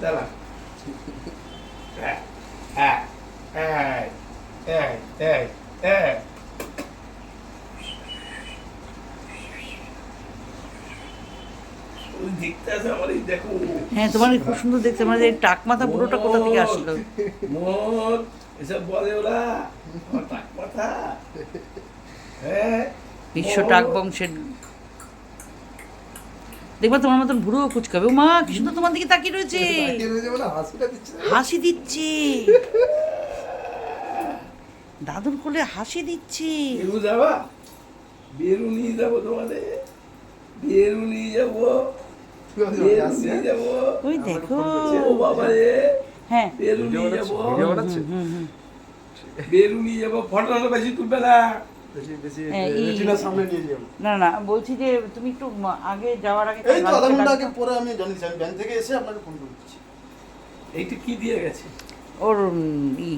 দাঁড়া দেখতে আছে আমার এই দেখো। হ্যাঁ তোমার খুব সুন্দর দেখতে, মানে এই টাক মাথা পুরোটা কোথা থেকে আসলো? মোর এসব বলে ওরা টাক মাথা। হ্যাঁ বিশ্ব টাক বংশের দেখবা তোমার মতন বুড়ো কুচকাবে। ও মা কি সুন্দর তোমার দিকে তাকিয়ে রয়েছে, হাসি দিচ্ছে, দাদুর কোলে হাসি দিচ্ছে। বেরু যাবা, বেরু নিয়ে যাবো তোমাদের, বেরু নিয়ে যাবো, বেরু নিয়ে যাবো। ওই দেখো ও বাবা রে, হ্যাঁ বেরু নিয়ে যাবো, বেরু নিয়ে যাবো। ফটোটা বেশি তুলবে না, না না বলছি যে তুমি একটু আগে যাওয়ার আগে এই তো আধা ঘন্টা আগে পরে আমি জানিয়েছি, আমি ব্যাংক থেকে এসে আপনাকে ফোন করে দিচ্ছি। এইটা কি দিয়ে গেছে? ওর ই